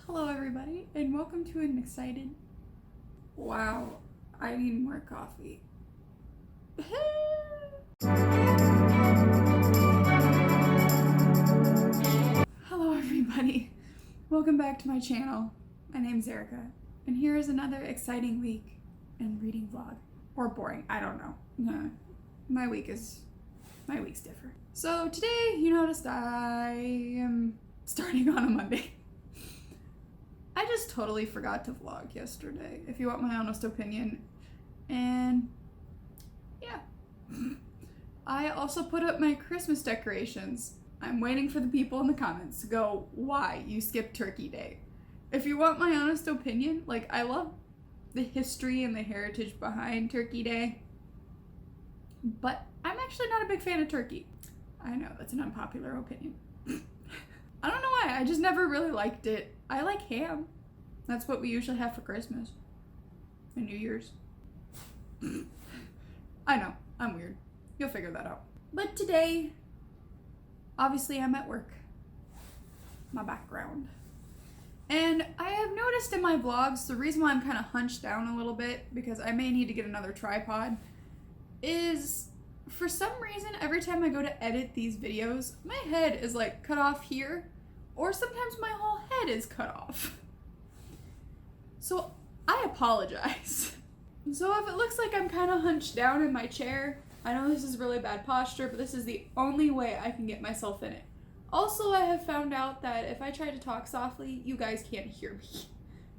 Hello everybody, and welcome to an excited... Wow, I need more coffee. Hello everybody, welcome back to my channel. My name's Erica, and here is another exciting week in reading vlog. Or boring, I don't know. My week's different. So today, you noticed I am starting on a Monday. I just totally forgot to vlog yesterday, if you want my honest opinion. And yeah. I also put up my Christmas decorations. I'm waiting for the people in the comments to go, why you skipped Turkey Day. If you want my honest opinion, like, I love the history and the heritage behind Turkey Day, but I'm actually not a big fan of turkey. I know, that's an unpopular opinion. I don't know why, I just never really liked it. I like ham. That's what we usually have for Christmas and New Year's. I know, I'm weird. You'll figure that out. But today, obviously I'm at work. My background. And I have noticed in my vlogs, the reason why I'm kind of hunched down a little bit, because I may need to get another tripod, is for some reason, every time I go to edit these videos, my head is like cut off here, or sometimes my whole head is cut off. So I apologize. So if it looks like I'm kind of hunched down in my chair, I know this is really bad posture, but this is the only way I can get myself in it. Also, I have found out that if I try to talk softly, you guys can't hear me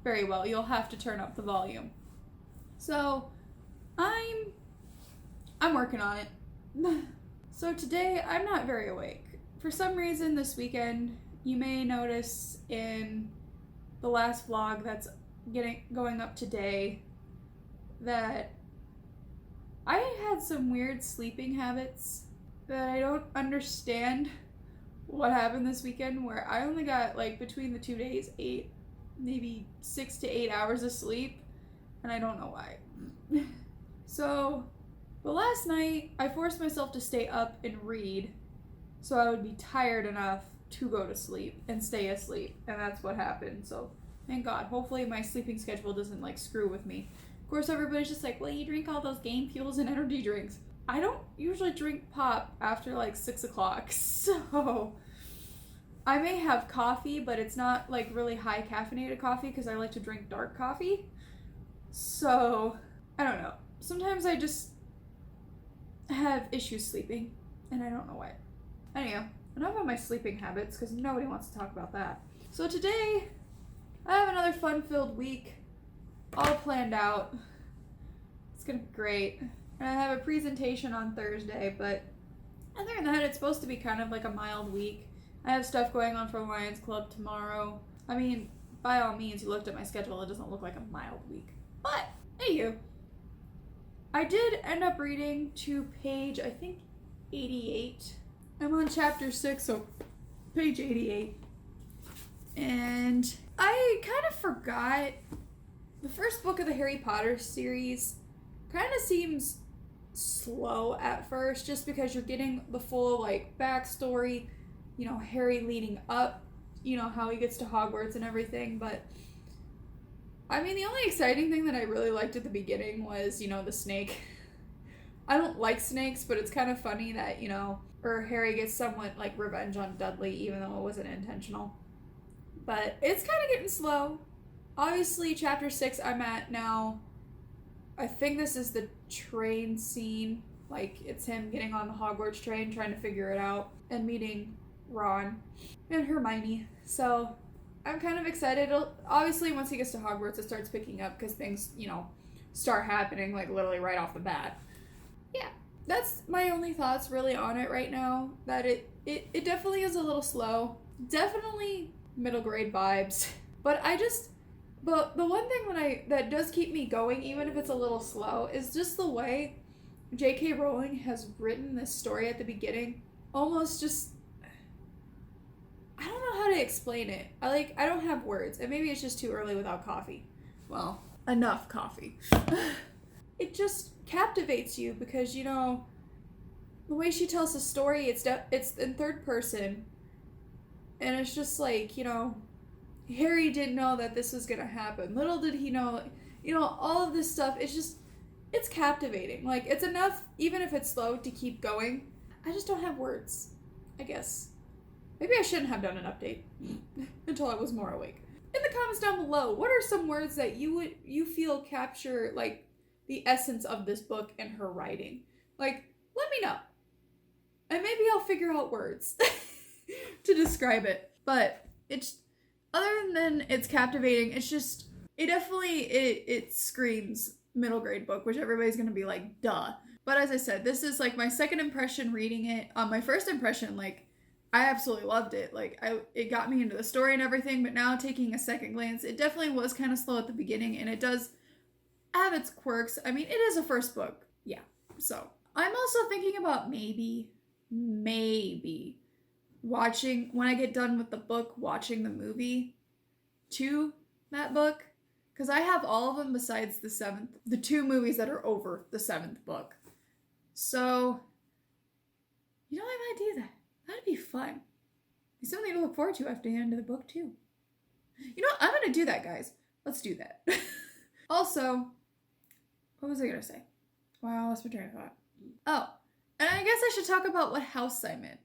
very well. You'll have to turn up the volume. So I'm working on it. So today, I'm not very awake. For some reason this weekend, you may notice in the last vlog that's going up today that I had some weird sleeping habits that I don't understand what happened this weekend, where I only got, like, between the 2 days, maybe 6 to 8 hours of sleep, and I don't know why. So but last night, I forced myself to stay up and read so I would be tired enough to go to sleep and stay asleep. And that's what happened. So thank God. Hopefully my sleeping schedule doesn't like screw with me. Of course, everybody's just like, well, you drink all those game fuels and energy drinks. I don't usually drink pop after like 6 o'clock. So I may have coffee, but it's not like really high caffeinated coffee because I like to drink dark coffee. So I don't know. Sometimes I just have issues sleeping, and I don't know why. Anyhow, enough about my sleeping habits, because nobody wants to talk about that. So today, I have another fun-filled week, all planned out. It's gonna be great. And I have a presentation on Thursday, but other than that, it's supposed to be kind of like a mild week. I have stuff going on for Lions Club tomorrow. I mean, by all means, you looked at my schedule, it doesn't look like a mild week. But, anywho, I did end up reading to page, I think, 88. I'm on chapter 6, so page 88. And I kind of forgot the first book of the Harry Potter series kind of seems slow at first, just because you're getting the full, like, backstory, you know, Harry leading up, you know, how he gets to Hogwarts and everything, but I mean, the only exciting thing that I really liked at the beginning was, you know, the snake. I don't like snakes, but it's kind of funny that, you know, or Harry gets somewhat, like, revenge on Dudley, even though it wasn't intentional. But it's kind of getting slow. Obviously, chapter 6 I'm at now. I think this is the train scene. Like, it's him getting on the Hogwarts train, trying to figure it out, and meeting Ron and Hermione. So I'm kind of excited. Obviously, once he gets to Hogwarts, it starts picking up because things, you know, start happening, like, literally right off the bat. Yeah, that's my only thoughts really on it right now, that it definitely is a little slow. Definitely middle grade vibes. But the one thing that does keep me going, even if it's a little slow, is just the way J.K. Rowling has written this story at the beginning. Almost just, I don't know how to explain it. I don't have words, and maybe it's just too early without coffee. Well, enough coffee. It just captivates you because, you know, the way she tells the story, it's in third person, and it's just like, you know, Harry didn't know that this was gonna happen. Little did he know, all of this stuff. It's captivating. Like, it's enough, even if it's slow, to keep going. I just don't have words, I guess. Maybe I shouldn't have done an update until I was more awake. In the comments down below, what are some words that you feel capture, like, the essence of this book and her writing? Like, let me know. And maybe I'll figure out words to describe it. But it's, other than it's captivating, it's just, it screams middle grade book, which everybody's gonna be like, duh. But as I said, this is like my second impression reading it. My first impression, like, I absolutely loved it. Like, it got me into the story and everything, but now taking a second glance, it definitely was kind of slow at the beginning, and it does have its quirks. I mean, it is a first book. Yeah. So, I'm also thinking about maybe watching, when I get done with the book, watching the movie to that book. Because I have all of them besides the 2 movies that are over the 7th book. So, I might do that. That'd be fun. It's something to look forward to after the end of the book, too. I'm going to do that, guys. Let's do that. Also, what was I going to say? Wow, I lost my train of thought. Oh, and I guess I should talk about what house I'm in.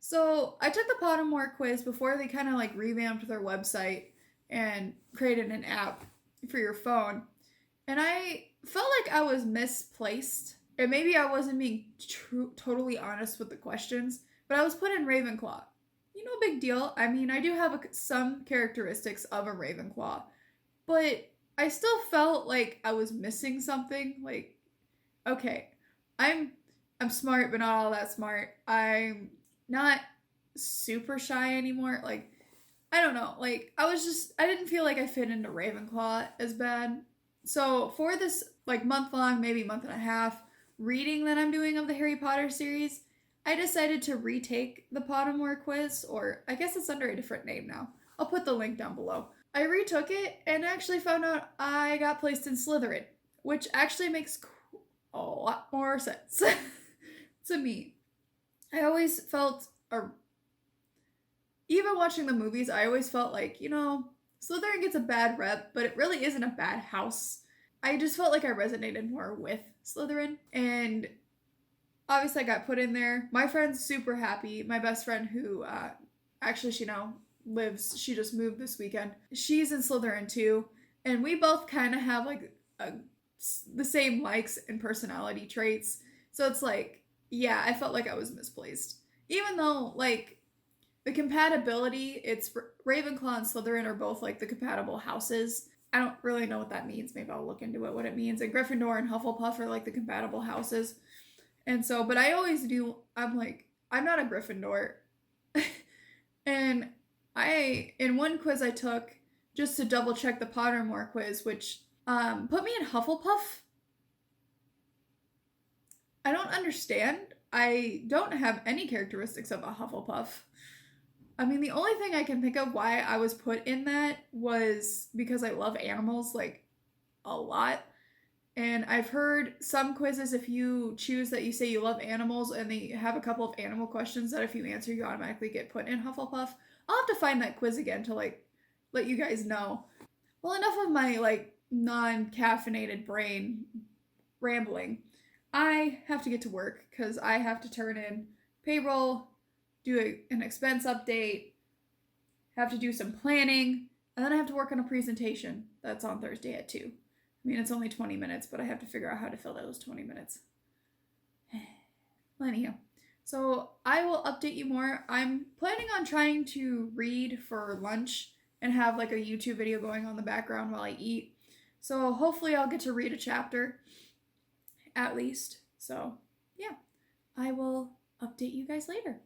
So, I took the Pottermore quiz before they kind of like revamped their website and created an app for your phone. And I felt like I was misplaced. And maybe I wasn't being totally honest with the questions. But I was put in Ravenclaw. Big deal. I mean, I do have some characteristics of a Ravenclaw. But I still felt like I was missing something. Like, okay, I'm smart, but not all that smart. I'm not super shy anymore. Like, I don't know. Like, I didn't feel like I fit into Ravenclaw as bad. So for this, like, month-long, maybe month and a half, reading that I'm doing of the Harry Potter series, I decided to retake the Pottermore quiz, or I guess it's under a different name now. I'll put the link down below. I retook it and actually found out I got placed in Slytherin, which actually makes a lot more sense to me. I always felt, even watching the movies, I always felt like, Slytherin gets a bad rep, but it really isn't a bad house. I just felt like I resonated more with Slytherin, and obviously I got put in there. My friend's super happy. My best friend who, actually, she just moved this weekend. She's in Slytherin too, and we both kind of have like the same likes and personality traits. So it's like, yeah, I felt like I was misplaced. Even though, like, the compatibility, it's Ravenclaw and Slytherin are both like the compatible houses. I don't really know what that means. Maybe I'll look into it, what it means. And Gryffindor and Hufflepuff are like the compatible houses. And so, but I always do, I'm like, I'm not a Gryffindor. And in one quiz I took, just to double check the Pottermore quiz, which put me in Hufflepuff. I don't understand. I don't have any characteristics of a Hufflepuff. I mean, the only thing I can think of why I was put in that was because I love animals, like, a lot. And I've heard some quizzes, if you choose that you say you love animals and they have a couple of animal questions that if you answer, you automatically get put in Hufflepuff. I'll have to find that quiz again to, like, let you guys know. Well, enough of my, like, non-caffeinated brain rambling. I have to get to work because I have to turn in payroll, do an expense update, have to do some planning, and then I have to work on a presentation that's on Thursday at 2. I mean, it's only 20 minutes, but I have to figure out how to fill those 20 minutes. Well, anyhow, so I will update you more. I'm planning on trying to read for lunch and have like a YouTube video going on in the background while I eat. So hopefully I'll get to read a chapter at least. So yeah, I will update you guys later.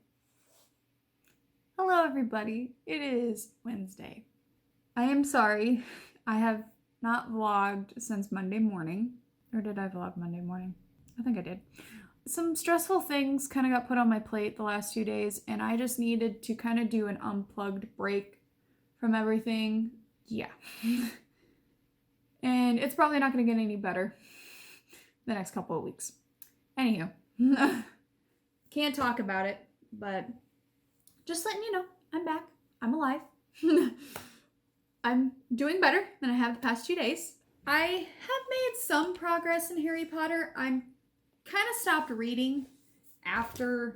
Hello everybody, it is Wednesday. I am sorry, I have not vlogged since Monday morning. Or did I vlog Monday morning? I think I did. Some stressful things kind of got put on my plate the last few days, and I just needed to kind of do an unplugged break from everything. Yeah. And it's probably not going to get any better the next couple of weeks. Anywho, can't talk about it, but just letting you know, I'm back. I'm alive. I'm doing better than I have the past 2 days. I have made some progress in Harry Potter. I'm kind of stopped reading after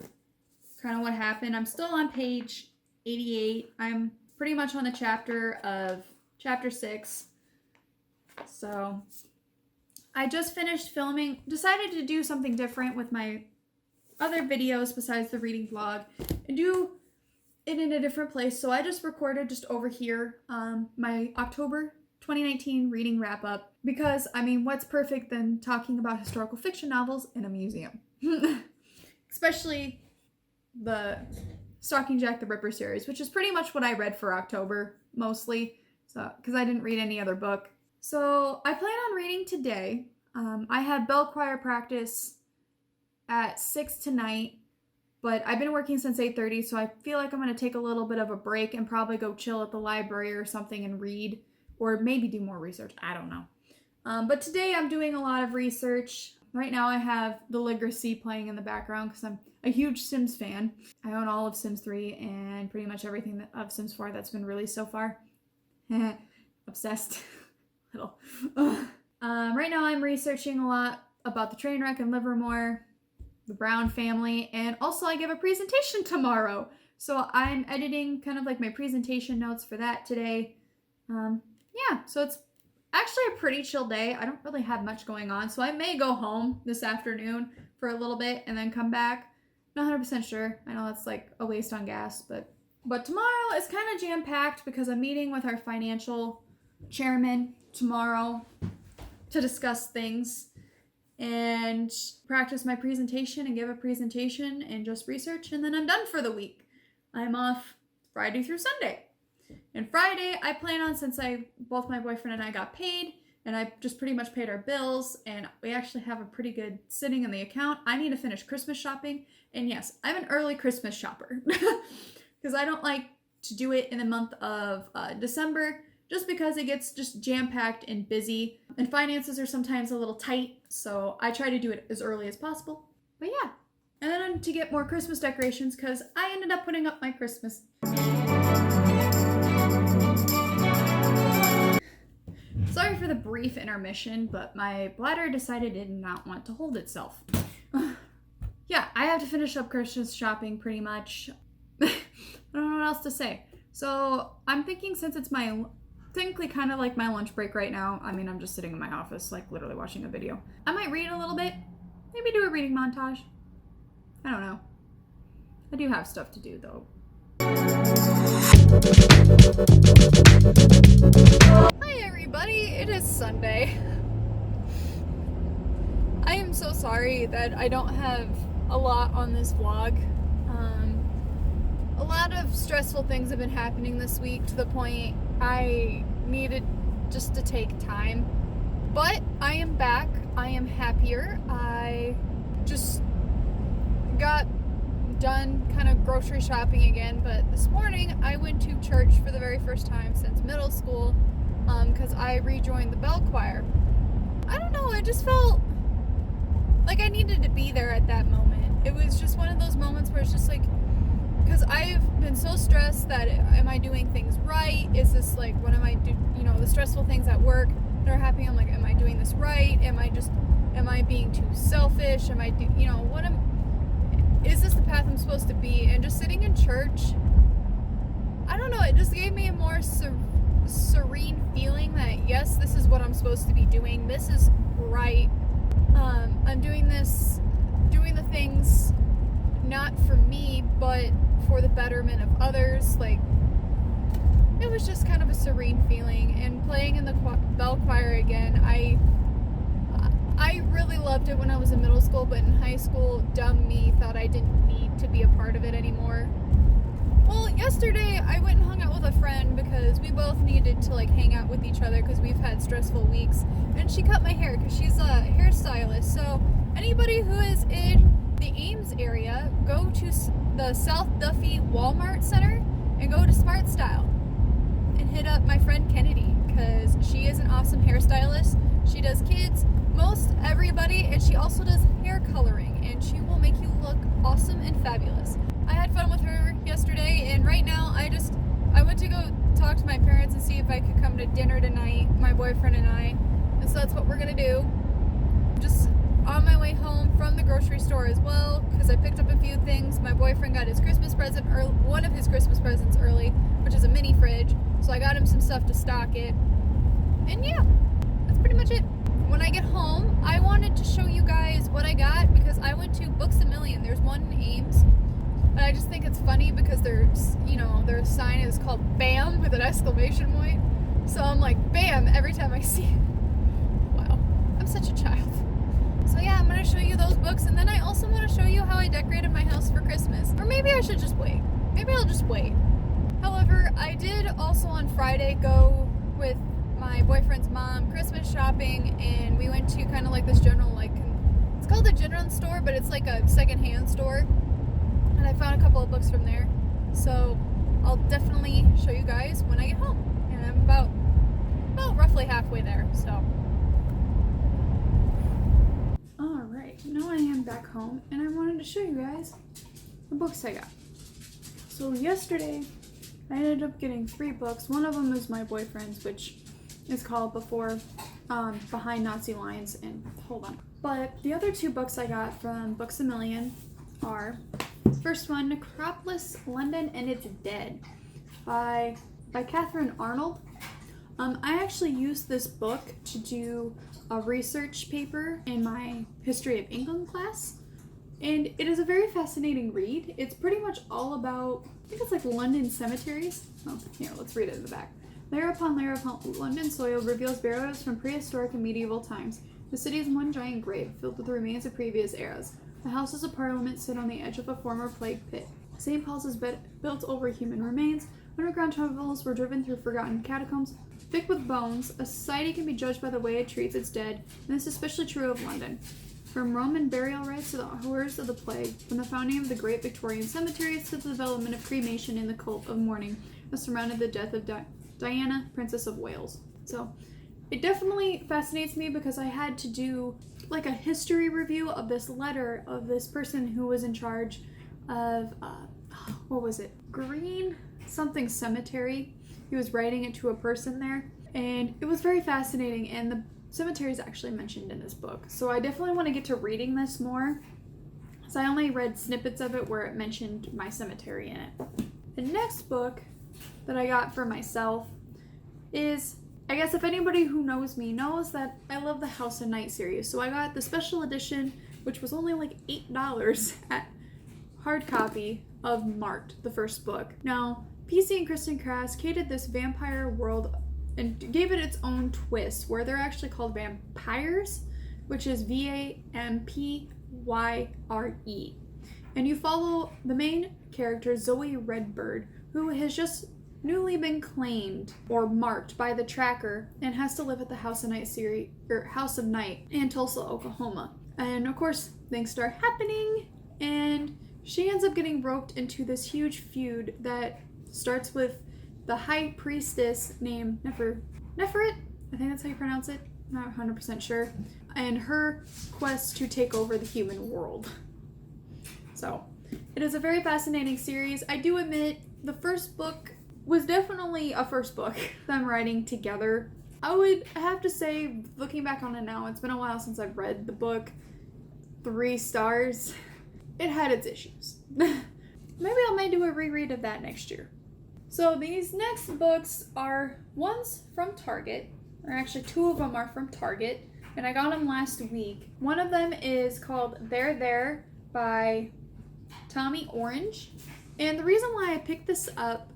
kind of what happened. I'm still on page 88. I'm pretty much on the chapter of chapter 6. So I just finished filming, decided to do something different with my other videos besides the reading vlog and do it in a different place. So I just recorded just over here my October 2019 reading wrap up because, I mean, what's perfect than talking about historical fiction novels in a museum? Especially the Stalking Jack the Ripper series, which is pretty much what I read for October mostly, so because I didn't read any other book. So I plan on reading today. I have bell choir practice at 6 tonight, but I've been working since 8:30, so I feel like I'm going to take a little bit of a break and probably go chill at the library or something and read, or maybe do more research. I don't know. But today I'm doing a lot of research. Right now I have The Legacy playing in the background because I'm a huge Sims fan. I own all of Sims 3 and pretty much everything of Sims 4 that's been released so far. Obsessed. Little. Right now I'm researching a lot about the train wreck in Livermore, the Brown family, and also I give a presentation tomorrow. So I'm editing kind of like my presentation notes for that today. Yeah, so it's actually a pretty chill day. I don't really have much going on, so I may go home this afternoon for a little bit and then come back. Not 100% sure. I know that's like a waste on gas, but tomorrow is kind of jam-packed because I'm meeting with our financial chairman tomorrow to discuss things and practice my presentation and give a presentation and just research, and then I'm done for the week. I'm off Friday through Sunday. And Friday, I plan on, since both my boyfriend and I got paid, and I just pretty much paid our bills, and we actually have a pretty good sitting in the account, I need to finish Christmas shopping. And yes, I'm an early Christmas shopper because I don't like to do it in the month of December just because it gets just jam-packed and busy, and finances are sometimes a little tight, so I try to do it as early as possible. But yeah, and then to get more Christmas decorations because I ended up putting up my Christmas. Sorry for the brief intermission, but my bladder decided it did not want to hold itself. Yeah, I have to finish up Christmas shopping pretty much. I don't know what else to say. So I'm thinking, since it's technically kind of like my lunch break right now, I mean, I'm just sitting in my office, like literally watching a video. I might read a little bit, maybe do a reading montage. I don't know. I do have stuff to do though. Hi everybody, it is Sunday. I am so sorry that I don't have a lot on this vlog. A lot of stressful things have been happening this week to the point I needed just to take time. But I am back. I am happier. I just got done kind of grocery shopping again, but this morning I went to church for the very first time since middle school because I rejoined the bell choir. I don't know, I just felt like I needed to be there at that moment. It was just one of those moments where it's just like, because I've been so stressed that am I doing things right? Is this like, what am I the stressful things at work that are happening, I'm like, am I doing this right? Am I being too selfish? Is this the path I'm supposed to be? And just sitting in church, I don't know, it just gave me a more serene feeling that yes, this is what I'm supposed to be doing. This is right. I'm doing the things not for me, but for the betterment of others. Like, it was just kind of a serene feeling. And playing in the bell choir again, I really loved it when I was in middle school, but in high school, dumb me thought I didn't need to be a part of it anymore. Well, yesterday I went and hung out with a friend because we both needed to hang out with each other because we've had stressful weeks, and she cut my hair because she's a hairstylist. So anybody who is in the Ames area, go to the South Duffy Walmart Center and go to Smart Style and hit up my friend Kennedy because she is an awesome hairstylist. She does kids, most everybody, and she also does hair coloring, and she will make you look awesome and fabulous. I had fun with her yesterday, and right now I went to go talk to my parents and see if I could come to dinner tonight, my boyfriend and I. And so that's what we're gonna do. Just on my way home from the grocery store as well, because I picked up a few things. My boyfriend got his Christmas present, or one of his Christmas presents early, which is a mini fridge. So I got him some stuff to stock it. And yeah, that's pretty much it. When I get home, I wanted to show you guys what I got because I went to Books A Million. There's one in Ames. And I just think it's funny because there's, their sign is called BAM with an exclamation point. So I'm like, BAM, every time I see it. Wow, I'm such a child. So yeah, I'm going to show you those books, and then I also want to show you how I decorated my house for Christmas. Or maybe I should just wait. Maybe I'll just wait. However, I did also on Friday go with my boyfriend's mom Christmas shopping, and we went to kind of like this general, it's called a general store, but it's like a secondhand store. And I found a couple of books from there. So I'll definitely show you guys when I get home. And I'm about roughly halfway there, so. Alright, now I am back home, and I wanted to show you guys the books I got. So yesterday, I ended up getting 3 books. One of them is my boyfriend's, which is called Behind Nazi Lines, and hold on. But the other 2 books I got from Books A Million are, first one, Necropolis, London and Its Dead by Catherine Arnold. I actually used this book to do a research paper in my History of England class, and it is a very fascinating read. It's pretty much all about, I think it's like London cemeteries. Oh, here, let's read it in the back. Layer upon layer of London soil reveals burials from prehistoric and medieval times. The city is one giant grave filled with the remains of previous eras. The Houses of Parliament sit on the edge of a former plague pit. St. Paul's is built over human remains. Underground tunnels were driven through forgotten catacombs. Thick with bones, a society can be judged by the way it treats its dead, and this is especially true of London. From Roman burial rites to the horrors of the plague, from the founding of the great Victorian cemeteries to the development of cremation and the cult of mourning that surrounded the death of Diana, Princess of Wales. So, it definitely fascinates me because I had to do like a history review of this letter of this person who was in charge of, Green something cemetery. He was writing it to a person there, and it was very fascinating, and the cemetery is actually mentioned in this book. So I definitely want to get to reading this more, so I only read snippets of it where it mentioned my cemetery in it. The next book that I got for myself is, I guess if anybody who knows me knows that I love the House of Night series. So I got the special edition, which was only like $8 at hard copy of Marked, the first book. Now, PC and Kristen Crass created this vampire world and gave it its own twist, where they're actually called vampires, which is Vampyre. And you follow the main character, Zoe Redbird, who has just newly been claimed or marked by the tracker and has to live at the House of Night in Tulsa, Oklahoma. And of course, things start happening, and she ends up getting roped into this huge feud that starts with the high priestess named Neferet. I think that's how you pronounce it. Not 100% sure. And her quest to take over the human world. So, it is a very fascinating series. I do admit the first book was definitely a first book that I'm writing together. I would have to say, looking back on it now, it's been a while since I've read the book. 3 stars. It had its issues. Maybe I might do a reread of that next year. So these next books are one's from Target, or actually 2 of them are from Target, and I got them last week. One of them is called There There by Tommy Orange, and the reason why I picked this up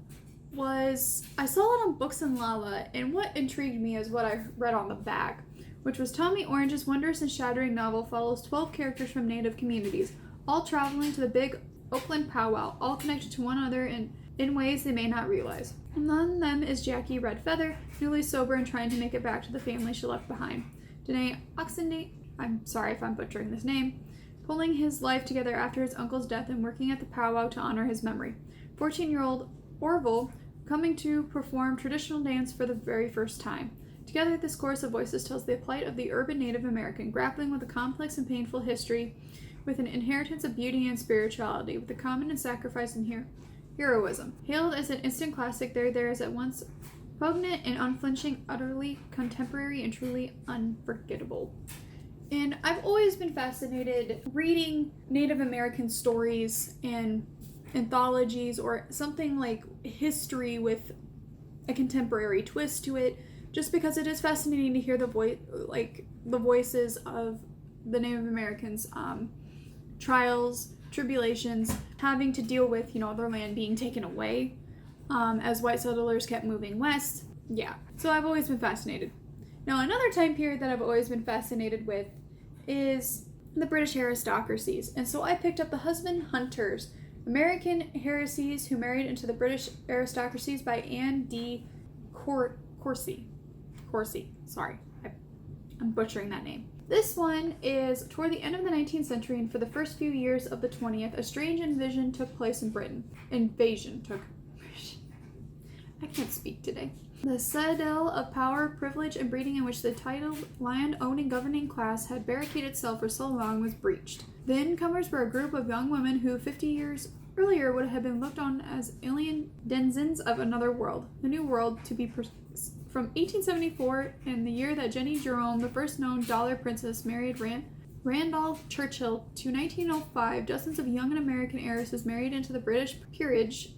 was I saw it on Books and Lava, and what intrigued me is what I read on the back, which was Tommy Orange's wondrous and shattering novel follows 12 characters from Native communities, all traveling to the big Oakland powwow, all connected to one another in ways they may not realize. Among them is Jackie Redfeather, newly sober and trying to make it back to the family she left behind. Danae Oxendate, I'm sorry if I'm butchering this name, pulling his life together after his uncle's death and working at the powwow to honor his memory. 14-year-old Orville coming to perform traditional dance for the very first time. Together, this chorus of voices tells the plight of the urban Native American, grappling with a complex and painful history, with an inheritance of beauty and spirituality, with the common and sacrifice Heroism. Hailed as an instant classic, there is at once poignant and unflinching, utterly contemporary, and truly unforgettable. And I've always been fascinated reading Native American stories and anthologies or something like history with a contemporary twist to it, just because it is fascinating to hear the voices of the Native Americans, trials, tribulations, having to deal with, their land being taken away, as white settlers kept moving west. Yeah, so I've always been fascinated. Now, another time period that I've always been fascinated with is the British aristocracies. And so I picked up The Husband Hunters, American Heresies Who Married into the British Aristocracies by Anne D. Corsi. Sorry, I'm butchering that name. This one is toward the end of the 19th century, and for the first few years of the 20th, a strange invasion took place in Britain. I can't speak today. The citadel of power, privilege, and breeding in which the titled, land-owning governing class had barricaded itself for so long was breached. The incomers were a group of young women who 50 years earlier would have been looked on as alien denizens of another world, the New World, to be from 1874, in the year that Jenny Jerome, the first known dollar princess, married Randolph Churchill, to 1905, dozens of young and American heiresses married into the British peerage,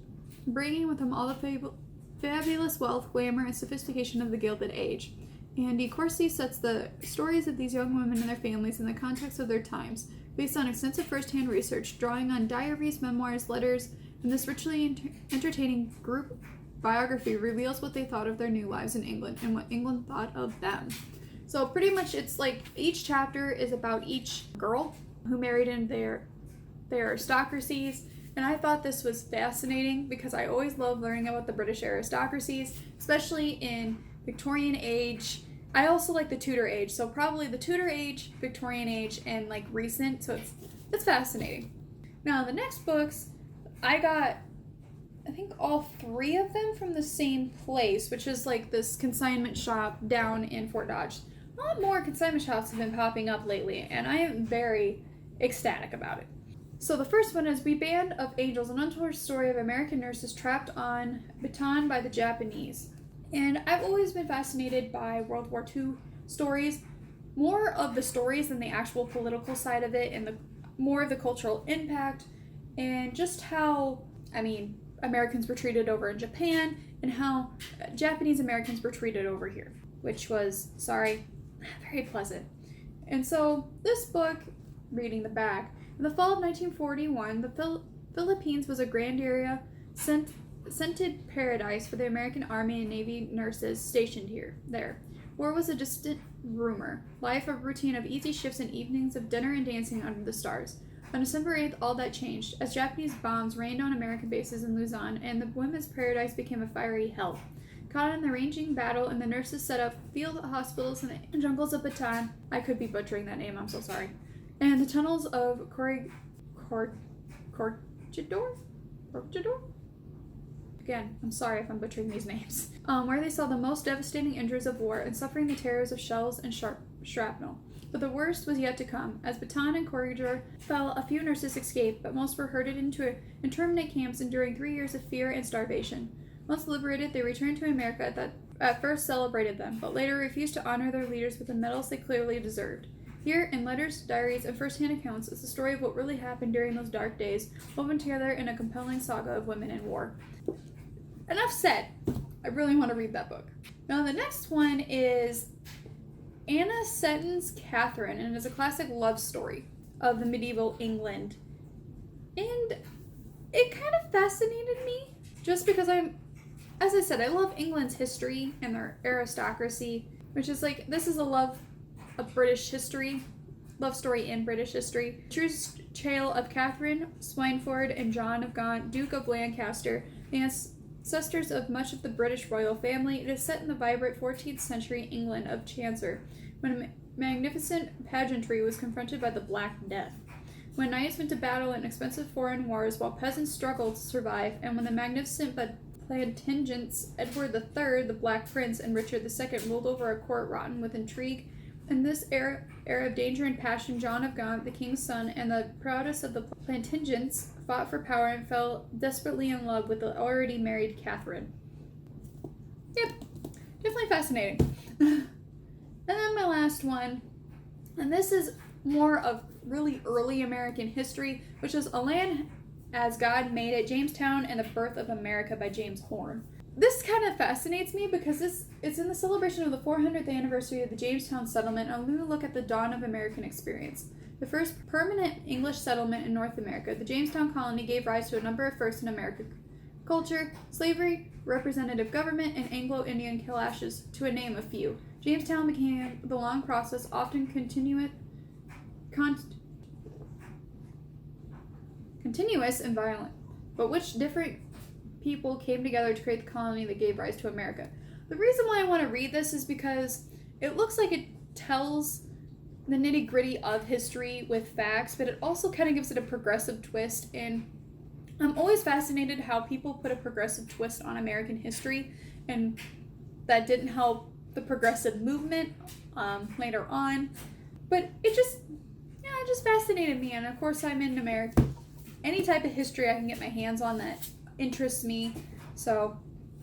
bringing with them all the fabulous wealth, glamour, and sophistication of the Gilded Age. Andy Corsi sets the stories of these young women and their families in the context of their times, based on extensive first-hand research, drawing on diaries, memoirs, letters, and this richly entertaining group biography reveals what they thought of their new lives in England and what England thought of them. So pretty much it's like each chapter is about each girl who married in their aristocracies, and I thought this was fascinating because I always love learning about the British aristocracies, especially in Victorian age. I also like the Tudor age, so probably the Tudor age, Victorian age, and like recent, so it's fascinating. Now the next books, I got I think all three of them from the same place, which is like this consignment shop down in Fort Dodge. A lot more consignment shops have been popping up lately, and I am very ecstatic about it. So the first one is We Band of Angels, an untold story of American nurses trapped on Bataan by the Japanese. And I've always been fascinated by World War II stories, more of the stories than the actual political side of it, and more of the cultural impact, and just how, Americans were treated over in Japan, and how Japanese Americans were treated over here, which was, very pleasant. And so this book, reading the back, in the fall of 1941, the Philippines was a grand area scented paradise for the American Army and Navy nurses stationed there. War was a distant rumor, life a routine of easy shifts and evenings of dinner and dancing under the stars. On December 8th, all that changed, as Japanese bombs rained on American bases in Luzon, and the women's paradise became a fiery hell. Caught in the raging battle, and the nurses set up field hospitals in the jungles of Bataan. I could be butchering that name, I'm so sorry. And the tunnels of Corregidor? Again, I'm sorry if I'm butchering these names. Where they saw the most devastating injuries of war and suffering the terrors of shells and shrapnel. But the worst was yet to come. As Bataan and Corregidor fell, a few nurses escaped, but most were herded into internment camps, enduring 3 years of fear and starvation. Once liberated, they returned to America that at first celebrated them, but later refused to honor their leaders with the medals they clearly deserved. Here, in letters, diaries, and first-hand accounts, is the story of what really happened during those dark days, woven together in a compelling saga of women in war. Enough said. I really want to read that book. Now, the next one is Anna Seton's Catherine, and it is a classic love story of the medieval England. And it kind of fascinated me, just because as I said, I love England's history and their aristocracy, which is like, this is a love story in British history. True tale of Catherine Swynford and John of Gaunt, Duke of Lancaster, the ancestors of much of the British royal family. It is set in the vibrant 14th century England of Chaucer, when magnificent pageantry was confronted by the Black Death. When knights went to battle in expensive foreign wars while peasants struggled to survive, and when the magnificent but Plantagenets Edward III, the Black Prince, and Richard II ruled over a court rotten with intrigue In this era of danger and passion, John of Gaunt, the king's son, and the proudest of the Plantagenets, fought for power and fell desperately in love with the already married Catherine. Yep, definitely fascinating. And then my last one, and this is more of really early American history, which is A Land as God Made It, Jamestown and the Birth of America by James Horn. This kind of fascinates me because it's in the celebration of the 400th anniversary of the Jamestown settlement, and I'm going to look at the dawn of American experience. The first permanent English settlement in North America, the Jamestown colony gave rise to a number of firsts in American culture: slavery, representative government, and Anglo-Indian clashes, to name a few. Jamestown became the long process, often continuous and violent, but which different people came together to create the colony that gave rise to America. The reason why I want to read this is because it looks like it tells the nitty-gritty of history with facts, but it also kind of gives it a progressive twist, and I'm always fascinated how people put a progressive twist on American history, and that didn't help the progressive movement later on, but it just fascinated me. And of course, I'm in America. Any type of history I can get my hands on that interests me. So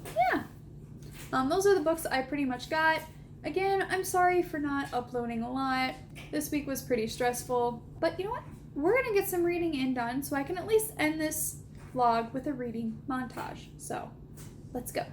yeah, those are the books I pretty much got. Again, I'm sorry for not uploading a lot. This week was pretty stressful, but you know what? We're gonna get some reading in done so I can at least end this vlog with a reading montage. So let's go.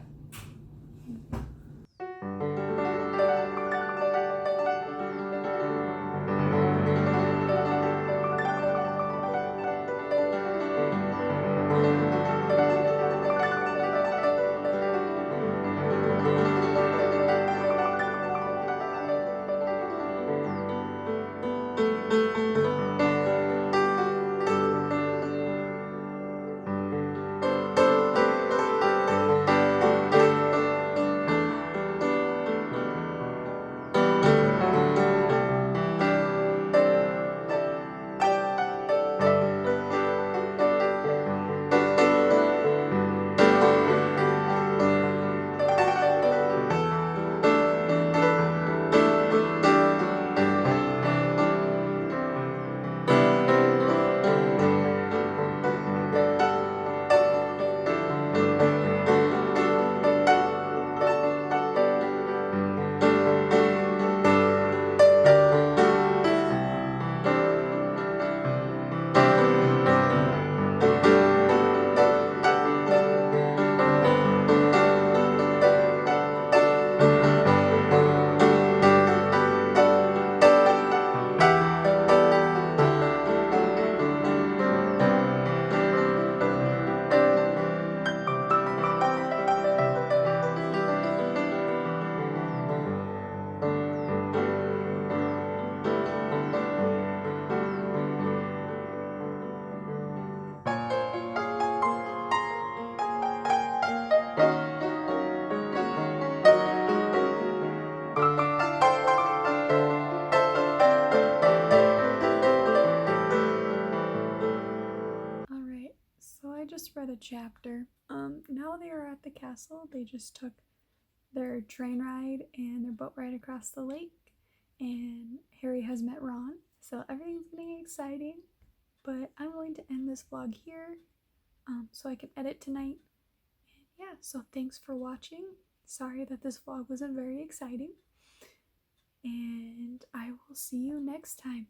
Just read a chapter. Now they are at the castle. They just took their train ride and their boat ride across the lake, and Harry has met Ron, so everything's getting exciting. But I'm going to end this vlog here so I can edit tonight. And yeah, so thanks for watching. Sorry that this vlog wasn't very exciting, and I will see you next time.